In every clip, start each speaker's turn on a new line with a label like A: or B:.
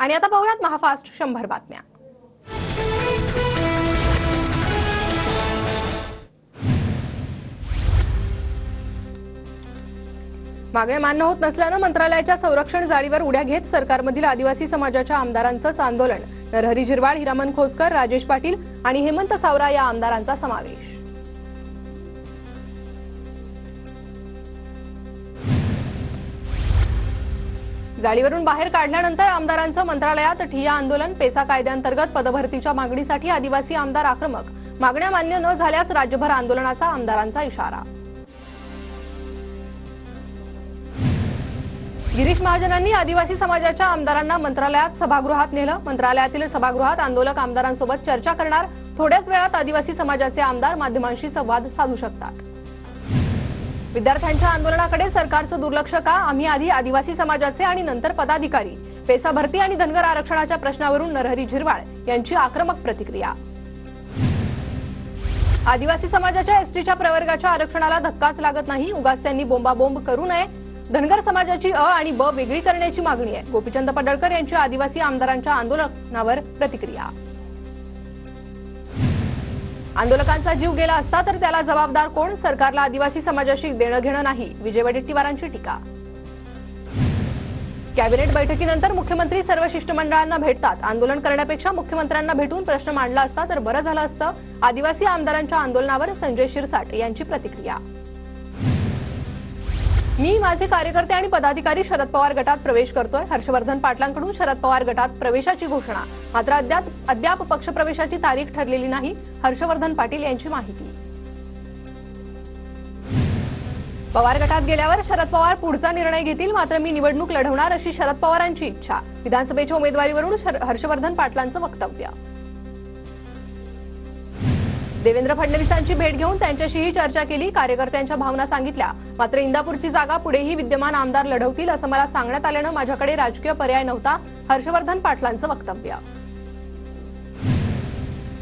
A: आणि आता पाहूयात महाफास्ट 100 बातम्या। मागण्या मान्य होत नसल्याने मंत्रालयाच्या संरक्षण जाळीवर उड्या घेत सरकारमधील आदिवासी समाजाच्या आमदारांचं आंदोलन। नरहरी झिरवाळ, हिरामन खोसकर, राजेश पाटील आणि हेमंत सावरा या आमदारांचा समावेश। जाळीवरून बाहेर काढल्यानंतर आमदारांचं मंत्रालयात ठिय्या आंदोलन। पेसा कायद्याअंतर्गत पदभरतीच्या मागणीसाठी आदिवासी आमदार आक्रमक। मागण्या मान्य न झाल्यास राज्यभर आंदोलनाचा आमदारांचा इशारा। गिरीश महाजनांनी आदिवासी समाजाच्या आमदारांना मंत्रालयात सभागृहात नेलं। मंत्रालयातील सभागृहात आंदोलक आमदारांसोबत चर्चा करणार। थोड्याच वेळात आदिवासी समाजाचे आमदार माध्यमांशी संवाद साधू शकतात। विद्यार्थ्यांच्या आंदोलनाकडे सरकारचं दुर्लक्ष का? आम्ही आधी आदिवासी समाजाचे आणि नंतर पदाधिकारी। पेसा भरती आणि धनगर आरक्षणाच्या प्रश्नावरून नरहरी झिरवाळ यांची आक्रमक प्रतिक्रिया। आदिवासी समाजाच्या एसटीच्या प्रवर्गाच्या आरक्षणाला धक्काच लागत नाही, उगाच त्यांनी बोंबाबोंब करू नये। धनगर समाजाची अ आणि ब वेगळी करण्याची मागणी आहे। गोपीचंद पडळकर यांची आदिवासी आमदारांच्या आंदोलनावर प्रतिक्रिया। आंदोलकांचा जीव गेला असता तर त्याला जबाबदार कोण? सरकारला आदिवासी समाजाशी देणं घेणं नाही, विजय वडेट्टीवारांची टीका। कॅबिनेट बैठकीनंतर मुख्यमंत्री सर्व शिष्टमंडळांना भेटतात। आंदोलन करण्यापेक्षा मुख्यमंत्र्यांना भेटून प्रश्न मांडला असता तर बरं झालं असतं। आदिवासी आमदारांच्या आंदोलनावर संजय शिरसाट यांची प्रतिक्रिया। मी माझे कार्यकर्ते आणि पदाधिकारी शरद पवार गटात प्रवेश करतोय। हर्षवर्धन पाटलांकडून शरद पवार गटात प्रवेशाची घोषणा। मात्र अद्याप पक्षप्रवेशाची तारीख ठरलेली नाही, हर्षवर्धन पाटील यांची माहिती। पवार गटात गेल्यावर शरद पवार पुढचा निर्णय घेतील, मात्र मी निवडणूक लढवणार अशी शरद पवारांची इच्छा। विधानसभेच्या उमेदवारीवरून हर्षवर्धन पाटलांचं वक्तव्य। देवेंद्र फडणवीसांची भेट घेऊन त्यांच्याशीही चर्चा केली, कार्यकर्त्यांच्या भावना सांगितल्या। मात्र इंदापूरची जागा पुढेही विद्यमान आमदार लढवतील असं मला सांगण्यात आल्यानं माझ्याकडे राजकीय पर्याय नव्हता, हर्षवर्धन पाटलांचं वक्तव्य।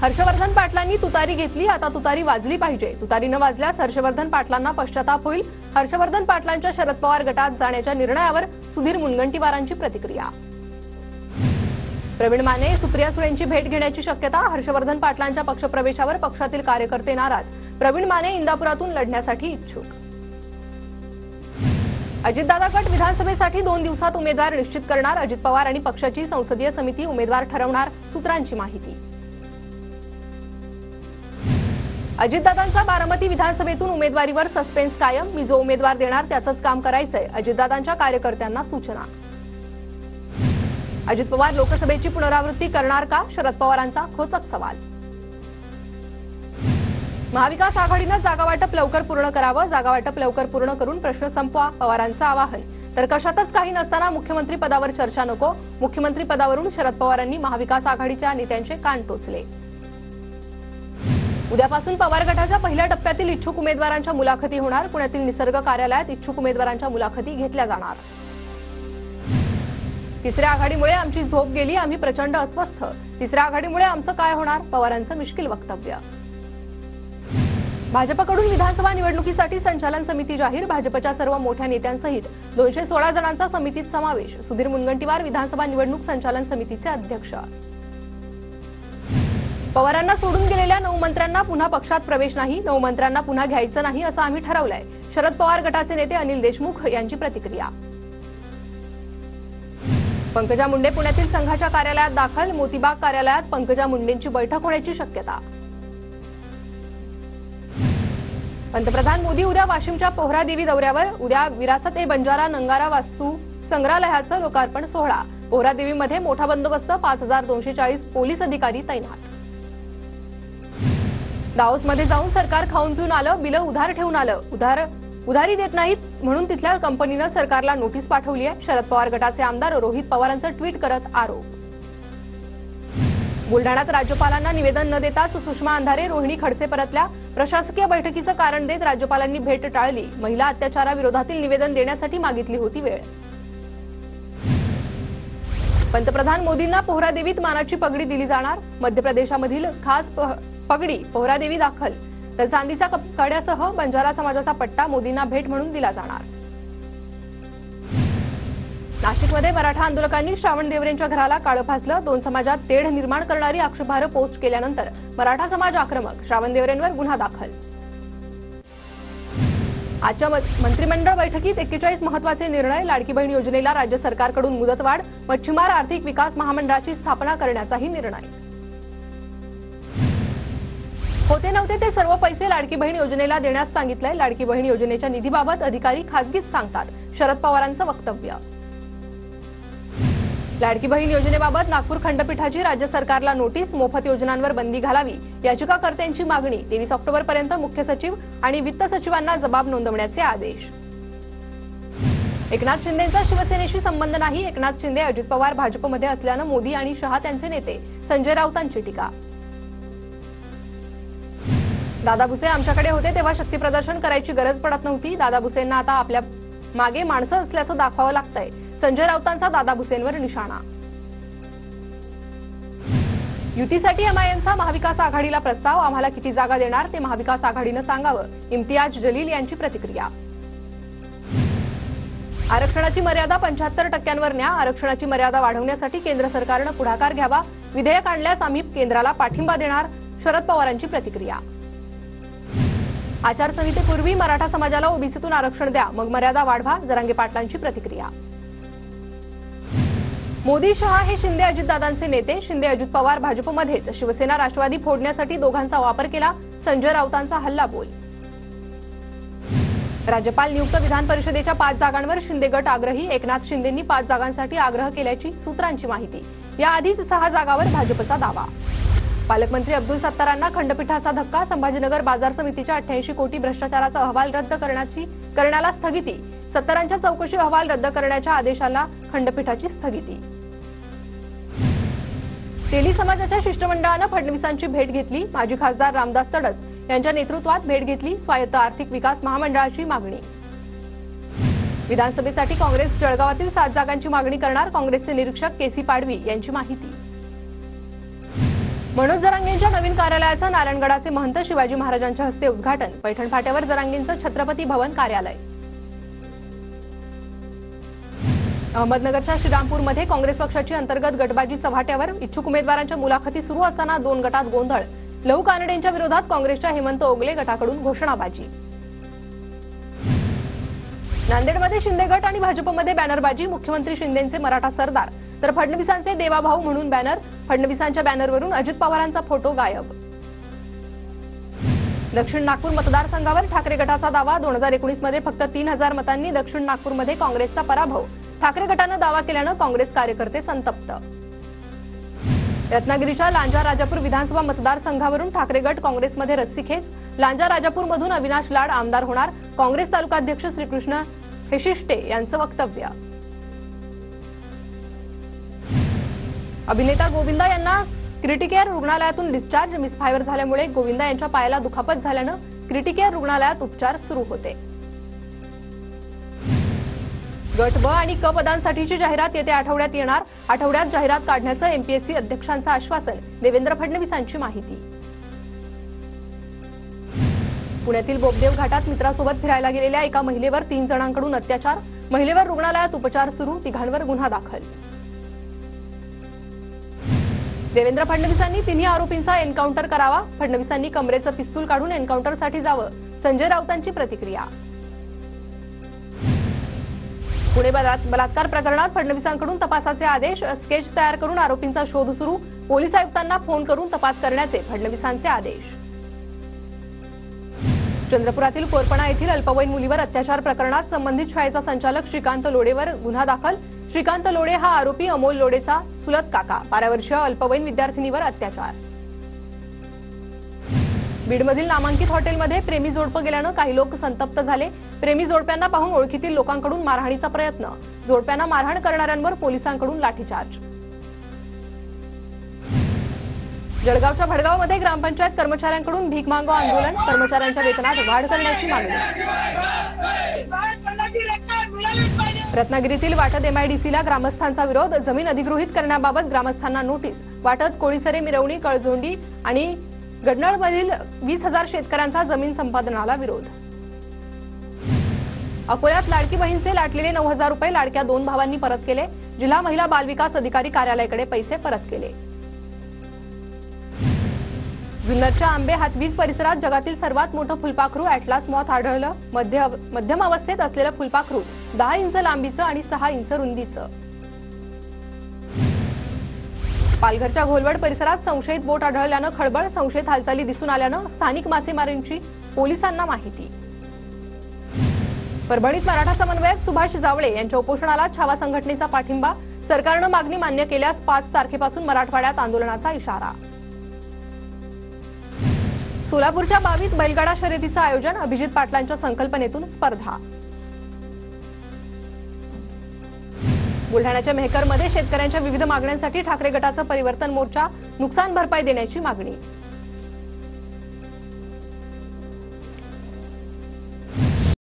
A: हर्षवर्धन पाटलांनी तुतारी घेतली, आता तुतारी वाजली पाहिजे। तुतारी न वाजल्यास हर्षवर्धन पाटलांना पश्चाताप होईल। हर्षवर्धन पाटलांच्या शरद पवार गटात जाण्याच्या निर्णयावर सुधीर मुनगंटीवारांची प्रतिक्रिया। प्रवीण माने, सुप्रिया सुळेंची भेट घेण्याची शक्यता। हर्षवर्धन पाटलांच्या पक्षप्रवेशावर पक्षातील कार्यकर्ते नाराज। प्रवीण माने इंदापुरातून लढण्यासाठी इच्छुक। अजितदादा गट विधानसभेसाठी 2 दिवसात उमेदवार निश्चित करणार। अजित पवार आणि पक्षाची संसदीय समिती उमेदवार ठरवणार, सूत्रांची माहिती। अजितदादांचा बारामती विधानसभेतून उमेदवारीवर सस्पेन्स कायम। मी जो उमेदवार देणार त्याचंच काम करायचंय, अजितदादांच्या कार्यकर्त्यांना सूचना। अजित पवार लोकसभेची पुनरावृत्ती करणार का? शरद पवारांचा खोचक सवाल। महाविकास आघाडीनं जागावाटप लवकर पूर्ण करावं, जागावाटप लवकर पूर्ण करून प्रश्न संपवा, पवारांचं आवाहन। तर कशातच काही नसताना मुख्यमंत्री पदावर चर्चा नको, मुख्यमंत्री पदावरून शरद पवारांनी महाविकास आघाडीच्या नेत्यांचे कान टोचले। उद्यापासून पवार गटाच्या पहिल्या टप्प्यातील इच्छुक उमेदवारांच्या मुलाखती होणार। पुण्यातील निसर्ग कार्यालयात इच्छुक उमेदवारांच्या मुलाखती घेतल्या जाणार। तिसऱ्या आघाडीमुळे आमची झोप गेली, आम्ही प्रचंड अस्वस्थ। तिसऱ्या आघाडीमुळे आमचं काय होणार? पवारांचं मिश्किल वक्तव्य। भाजपकडून विधानसभा निवडणुकीसाठी संचालन समिती जाहीर। भाजपच्या सर्व मोठ्या नेत्यांसहित 216 जणांचा समितीत समावेश। सुधीर मुनगंटीवार विधानसभा निवडणूक संचालन समितीचे अध्यक्ष। पवारांना सोडून गेलेल्या 9 मंत्र्यांना पुन्हा पक्षात प्रवेश नाही, 9 मंत्र्यांना पुन्हा घ्यायचं नाही असं आम्ही ठरवलंय। शरद पवार गटाचे नेते अनिल देशमुख यांची प्रतिक्रिया। पंकजा मुंडे पुण्यातील संघाच्या कार्यालयात दाखल। मोतीबाग कार्यालयात पंकजा मुंडेंची बैठक होण्याची शक्यता। पंतप्रधान मोदी उद्या वाशिमच्या पोहरादेवी दौऱ्यावर। उद्या विरासत-ए-बंजारा नंगारा वास्तू संग्रहालयाचं लोकार्पण सोहळा। पोहरादेवीमध्ये मोठा बंदोबस्त, 5240 पोलीस अधिकारी तैनात। दाओसमध्ये जाऊन सरकार खाऊन पिऊन आलं, बिलं उधार ठेवून आलं, उधारी देत नाहीत म्हणून तिथल्या कंपनीनं सरकारला नोटीस पाठवली आहे। शरद पवार गटाचे आमदार रोहित पवारांचं ट्विट करत आरोप। बुलढाण्यात राज्यपालांना निवेदन न देताच सुषमा अंधारे, रोहिणी खडसे परतल्या। प्रशासकीय बैठकीचं कारण देत राज्यपालांनी भेट टाळली। महिला अत्याचाराविरोधातील निवेदन देण्यासाठी मागितली होती वेळ। पंतप्रधान मोदींना पोहरादेवीत मानाची पगडी दिली जाणार। मध्य प्रदेशामधील खास पगडी पोहरादेवी दाखल। तर चांदीचा कड्यासह बंजारा समाजाचा पट्टा मोदींना भेट म्हणून दिला जाणार। नाशिकमध्ये मराठा आंदोलकांनी श्रावण देवरेंच्या घराला काळं फासलं। दोन समाजात तेढ निर्माण करणारी आक्षेपार्ह पोस्ट केल्यानंतर मराठा समाज आक्रमक, श्रावण देवरेंवर गुन्हा दाखल। आजच्या मंत्रिमंडळ बैठकीत 41 महत्त्वाचे निर्णय। लाडकी बहीण योजनेला राज्य सरकारकडून मुदतवाढ, मच्छीमार आर्थिक विकास महामंडळाची स्थापना करण्याचाही निर्णय। होते नव्हते ते सर्व पैसे लाडकी बहीण योजनेला देण्यास सांगितलंय। लाडकी बहीण योजनेच्या निधीबाबत अधिकारी खासगीत सांगतात, शरद पवारांचं वक्तव्य। लाडकी बहीण योजनेबाबत नागपूर खंडपीठाची राज्य सरकारला नोटीस, मोफत योजनांवर बंदी घालावी याचिकाकर्त्यांची मागणी। 23 ऑक्टोबरपर्यंत मुख्य सचिव आणि वित्त सचिवांना जबाब नोंदवण्याचे आदेश। एकनाथ शिंदेंचा शिवसेनेशी संबंध नाही, एकनाथ शिंदे अजित पवार भाजपमध्ये असल्यानं मोदी आणि शहा त्यांचे नेते, संजय राऊतांची टीका। दादा भुसे आमच्याकडे होते तेव्हा शक्ती प्रदर्शन करायची गरज पडत नव्हती। दादा भुसेंना आता आपल्या मागे माणसं असल्याचं दाखवावं लागतंय, संजय राऊतांचा दादा भुसेंवर निशाणा। युतीसाठी एमआयएमचा महाविकास आघाडीला प्रस्ताव, आम्हाला किती जागा देणार ते महाविकास आघाडीनं सांगावं, इम्तियाज जलील यांची प्रतिक्रिया। आरक्षणाची मर्यादा 75%वर न्या, आरक्षणाची मर्यादा वाढवण्यासाठी केंद्र सरकारनं पुढाकार घ्यावा, विधेयक आणल्यास आम्ही केंद्राला पाठिंबा देणार, शरद पवारांची प्रतिक्रिया। आचारसंहितेपूर्वी मराठा समाजाला ओबीसीतून आरक्षण द्या, मग मर्यादा वाढवा, जरांगे पाटलांची प्रतिक्रिया। मोदी शहा हे शिंदे अजितदादांचे नेते, शिंदे अजित पवार भाजपमध्येच, शिवसेना राष्ट्रवादी फोडण्यासाठी दोघांचा वापर केला, संजय राऊतांचा हल्लाबोल। राज्यपाल नियुक्त विधान परिषदेच्या 5 जागांवर शिंदे गट आग्रही, एकनाथ शिंदेंनी 5 जागांसाठी आग्रह केल्याची सूत्रांची माहिती। याआधीच 6 जागांवर भाजपचा दावा। पालकमंत्री अब्दुल सत्तारांना खंडपीठाचा धक्का, संभाजीनगर बाजार समितीच्या 88 कोटी भ्रष्टाचाराचा अहवाल रद्द करण्याला स्थगिती, सत्तारांच्या चौकशी अहवाल रद्द करण्याच्या आदेशाला खंडपीठाची स्थगिती। तेली समाजाच्या शिष्टमंडळानं फडणवीसांची भेट घेतली, माजी खासदार रामदास तडस यांच्या नेतृत्वात भेट घेतली, स्वायत्त आर्थिक विकास महामंडळाची मागणी। विधानसभेसाठी काँग्रेस जळगावातील 7 जागांची मागणी करणार, काँग्रेसचे निरीक्षक केसी पाडवी यांची माहिती। मनोज जरांगेंच्या नवीन कार्यालयाचं नारायणगडाचे महंत शिवाजी महाराजांच्या हस्ते उद्घाटन, पैठण फाट्यावर जरांगेंचं छत्रपती भवन कार्यालय। अहमदनगरच्या श्रीरामपूरमध्ये काँग्रेस पक्षाची अंतर्गत गटबाजी चव्हाट्यावर, इच्छुक उमेदवारांच्या मुलाखती सुरू असताना 2 गटात गोंधळ, लहू कानडेंच्या विरोधात काँग्रेसच्या हेमंत ओगले गटाकडून घोषणाबाजी। नांदेडमध्ये शिंदे गट आणि भाजपमध्ये बॅनरबाजी, मुख्यमंत्री शिंदेंचे मराठा सरदार तर फडणवीसांचे देवाभाऊ म्हणून बॅनर, फडणवीसांच्या बॅनरवरून अजित पवारांचा फोटो गायब। दक्षिण नागपूर मतदारसंघावर ठाकरे गटाचा दावा, 2019 मध्ये फक्त 3000 मतांनी दक्षिण नागपूरमध्ये काँग्रेसचा पराभव, ठाकरे गटानं दावा केल्यानं काँग्रेस कार्यकर्ते संतप्त। रत्नागिरीच्या लांजा राजापूर विधानसभा मतदारसंघावरून ठाकरे गट काँग्रेसमध्ये रस्सीखेच, लांजा राजापूरमधून अविनाश लाड आमदार होणार, काँग्रेस तालुकाध्यक्ष श्रीकृष्ण हेशिष्टे यांचं वक्तव्य। अभिनेता गोविंदा यांना क्रिटिकेअर रुग्णालयातून डिस्चार्ज, मिसफायर झाल्यामुळे गोविंदा यांच्या पायाला दुखापत झाल्यानं क्रिटिकेअर रुग्णालयात उपचार सुरू होते। गट ब आणि क पदांसाठीची जाहिरात येत्या आठवड्यात येणार, आठवड्यात जाहिरात काढण्याचं एमपीएससी अध्यक्षांचं आश्वासन, देवेंद्र फडणवीसांची माहिती। पुण्यातील बोबदेव घाटात मित्रासोबत फिरायला गेलेल्या एका महिलेवर 3 जणांकडून अत्याचार, महिलेवर रुग्णालयात उपचार सुरू, तिघांवर गुन्हा दाखल। देवेंद्र फडणवीसांनी तिन्ही आरोपींचा एन्काउंटर करावा, फडणवीसांनी कमरेचं पिस्तूल काढून एन्काउंटरसाठी जावं, संजय राऊतांची प्रतिक्रिया। पुणे बलात्कार प्रकरणात फडणवीसांकडून तपासाचे आदेश, स्केच तयार करून आरोपींचा शोध सुरू, पोलीस आयुक्तांना फोन करून तपास करण्याचे फडणवीसांचे आदेश। चंद्रपुरातील कोरपणा येथील अल्पवयीन मुलीवर अत्याचार प्रकरणात संबंधित शाळेचा संचालक श्रीकांत लोडेवर गुन्हा दाखल, श्रीकांत लोडे हा आरोपी अमोल लोडेचा सुलत काका, 12 वर्षीय अल्पवयीन विद्यार्थिनीवर अत्याचार। बीडमधील नामांकित हॉटेलमध्ये प्रेमी जोडपं गेल्यानं काही लोक संतप्त झाले, प्रेमी जोडप्यांना पाहून ओळखीतील लोकांकडून मारहाणीचा प्रयत्न, जोडप्यांना मारहाण करणाऱ्यांवर पोलिसांकडून लाठीचार्ज। जळगावच्या भडगावमध्ये ग्रामपंचायत कर्मचाऱ्यांकडून भीक मागो आंदोलन, कर्मचाऱ्यांच्या वेतनात वाढ करण्याची मागणी। रत्नागिरीतील वाटद एमआयडीसीला ग्रामस्थांचा विरोध, जमीन अधिगृहीत करण्याबाबत ग्रामस्थांना नोटीस, वाटद कोळीसरे मिरवणी कळझोंडी आणि गडनळमधील 20,000 शेतकऱ्यांचा जमीन संपादनाला विरोध। अकोल्यात लाडकी बहीणचे लाटलेले 9,000 रुपये लाडक्या 2 भावांनी परत केले. जिल्हा महिला बाल विकास अधिकारी कार्यालयाकडे पैसे परत केले. जुन्नरच्या आंबे हातवीज परिसरात जगातील सर्वात मोठं फुलपाखरू ॲटलास मॉथ आढळलं. मध्यम अवस्थेत असलेलं फुलपाखरू 10 इंच लांबीचं आणि 6 इंच रुंदीचं. पालघरच्या घोलवड परिसरात संशयित बोट आढळल्यानं खळबळ. संशयित हालचाली दिसून आल्यानं स्थानिक मासेमारांची पोलिसांना माहिती. परभणीत मराठा समन्वयक सुभाष जावळे यांच्या उपोषणाला छावा संघटनेचा पाठिंबा. सरकारनं मागणी मान्य केल्यास 5 तारखेपासून मराठवाड्यात आंदोलनाचा इशारा. सोलापूरच्या बावीत बैलगाडा शर्यतीचं आयोजन. अभिजित पाटलांच्या संकल्पनेतून स्पर्धा. बुलढाण्याच्या मेहकरमध्ये शेतकऱ्यांच्या विविध मागण्यांसाठी ठाकरे गटाचा परिवर्तन मोर्चा. नुकसान भरपाई देण्याची मागणी.